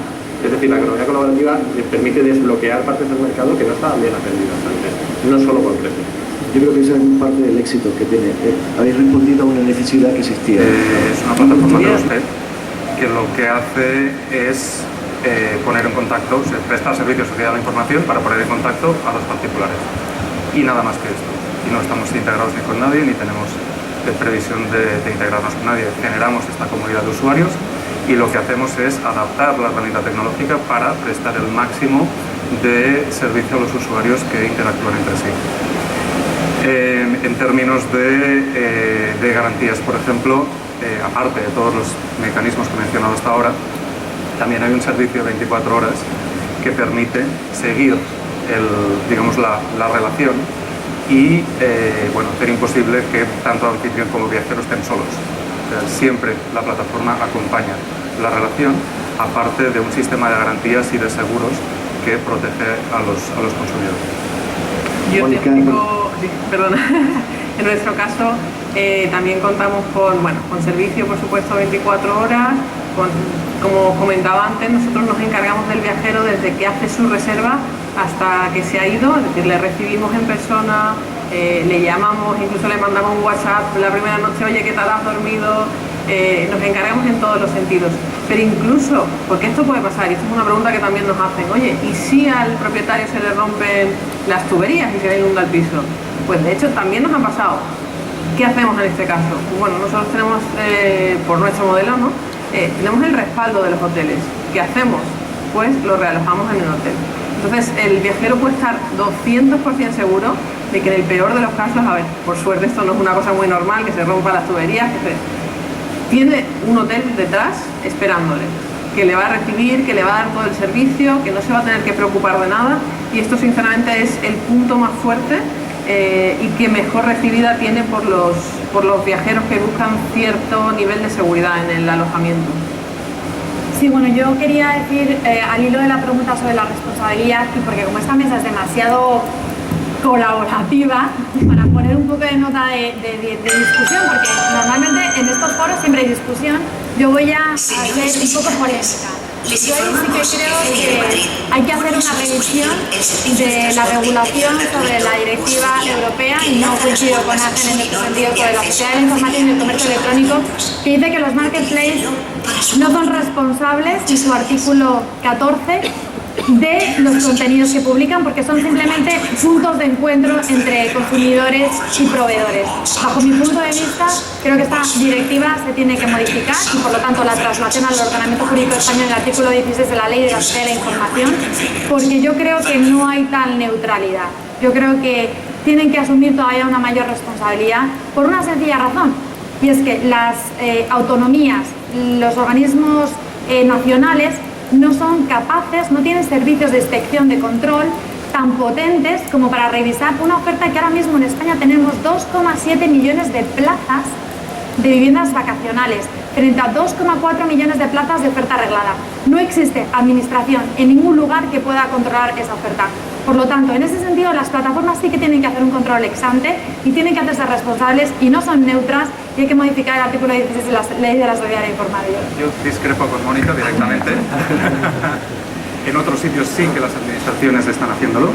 Es decir, la economía colaborativa permite desbloquear partes del mercado que no estaban bien atendidas antes, no solo por precio. Yo creo que esa es parte del éxito que tiene. Habéis respondido a una necesidad que existía. Es una plataforma de usted que lo que hace es poner en contacto, prestar servicios social de la información para poner en contacto a los particulares. Y nada más que esto. Y no estamos integrados ni con nadie, ni tenemos previsión de integrarnos con nadie. Generamos esta comunidad de usuarios y lo que hacemos es adaptar la herramienta tecnológica para prestar el máximo de servicio a los usuarios que interactúan entre sí. En términos de garantías, por ejemplo, aparte de todos los mecanismos que he mencionado hasta ahora, también hay un servicio de 24 horas que permite seguir la relación y hacer imposible que tanto anfitrión como viajeros estén solos. O sea, siempre la plataforma acompaña la relación, aparte de un sistema de garantías y de seguros que protege a los consumidores. Yo te explico, perdona, en nuestro caso también contamos con servicio, por supuesto, 24 horas. Como comentaba antes, nosotros nos encargamos del viajero desde que hace su reserva hasta que se ha ido, es decir, le recibimos en persona, le llamamos, incluso le mandamos un WhatsApp la primera noche, oye, ¿qué tal has dormido? Nos encargamos en todos los sentidos. Pero incluso, porque esto puede pasar, y esto es una pregunta que también nos hacen, oye, ¿y si al propietario se le rompen las tuberías y se le inunda el piso? Pues de hecho también nos ha pasado. ¿Qué hacemos en este caso? Bueno, nosotros tenemos, por nuestro modelo, ¿no? Tenemos el respaldo de los hoteles. ¿Qué hacemos? Pues lo realojamos en el hotel. Entonces el viajero puede estar 200% seguro de que en el peor de los casos, a ver, por suerte esto no es una cosa muy normal, que se rompan las tuberías, tiene un hotel detrás esperándole, que le va a recibir, que le va a dar todo el servicio, que no se va a tener que preocupar de nada, y esto sinceramente es el punto más fuerte y que mejor recibida tiene por los viajeros que buscan cierto nivel de seguridad en el alojamiento. Sí, bueno, yo quería decir, al hilo de la pregunta sobre la responsabilidad, y porque como esta mesa es demasiado colaborativa, para poner un poco de nota de discusión, porque normalmente en estos foros siempre hay discusión, yo voy a ser un poco polémica. Yo sí que creo que hay que hacer una revisión de la regulación sobre la directiva europea, y no coincido con Ángel en este sentido, sobre la sociedad de la información y el comercio electrónico, que dice que los marketplaces no son responsables, en su artículo 14, de los contenidos que publican, porque son simplemente puntos de encuentro entre consumidores y proveedores. Bajo mi punto de vista, creo que esta directiva se tiene que modificar y, por lo tanto, la traslación al ordenamiento jurídico español en el artículo 16 de la Ley de la Sociedad de la Información, porque yo creo que no hay tal neutralidad. Yo creo que tienen que asumir todavía una mayor responsabilidad por una sencilla razón, y es que las autonomías, los organismos nacionales, no son capaces, no tienen servicios de inspección, de control tan potentes como para revisar una oferta que ahora mismo en España tenemos 2,7 millones de plazas de viviendas vacacionales frente a 2,4 millones de plazas de oferta arreglada. No existe administración en ningún lugar que pueda controlar esa oferta. Por lo tanto, en ese sentido, las plataformas sí que tienen que hacer un control ex ante y tienen que hacerse responsables y no son neutras, y hay que modificar el artículo 16 de la Ley de la Sociedad de la Información. Yo discrepo con Mónica directamente. En otros sitios sí que las administraciones están haciéndolo.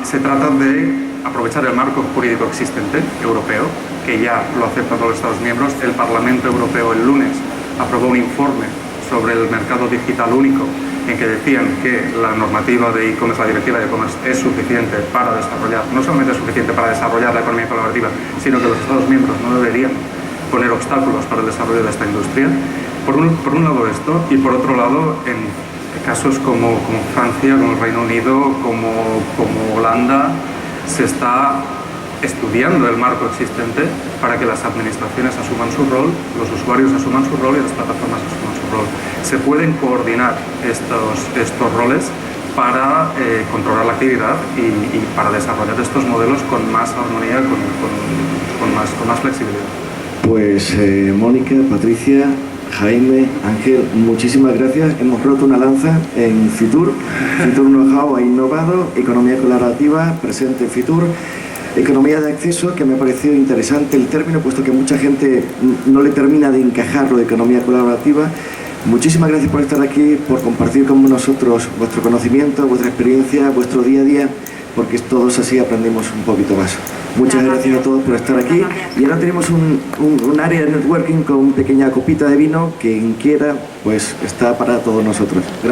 Se trata de aprovechar el marco jurídico existente europeo, que ya lo aceptan todos los Estados miembros. El Parlamento Europeo el lunes aprobó un informe sobre el mercado digital único, en que decían que la normativa de e-commerce, la directiva de e-commerce, es suficiente para desarrollar, no solamente es suficiente para desarrollar la economía colaborativa, sino que los Estados miembros no deberían poner obstáculos para el desarrollo de esta industria. Por un lado esto, y por otro lado, en casos como Francia, como el Reino Unido, como Holanda, se está estudiando el marco existente para que las administraciones asuman su rol, los usuarios asuman su rol y las plataformas asuman su rol. Se pueden coordinar estos roles para controlar la actividad y para desarrollar estos modelos con más armonía, con más flexibilidad. Pues Mónica, Patricia, Jaime, Ángel, muchísimas gracias. Hemos roto una lanza en Fitur. Fitur Know-how ha innovado, economía colaborativa, presente en Fitur. Economía de acceso, que me pareció interesante el término, puesto que mucha gente no le termina de encajar lo de economía colaborativa. Muchísimas gracias por estar aquí, por compartir con nosotros vuestro conocimiento, vuestra experiencia, vuestro día a día, porque todos así aprendemos un poquito más. Muchas gracias a todos por estar aquí. Y ahora tenemos un área de networking con una pequeña copita de vino que quien quiera, pues está para todos nosotros. Gracias.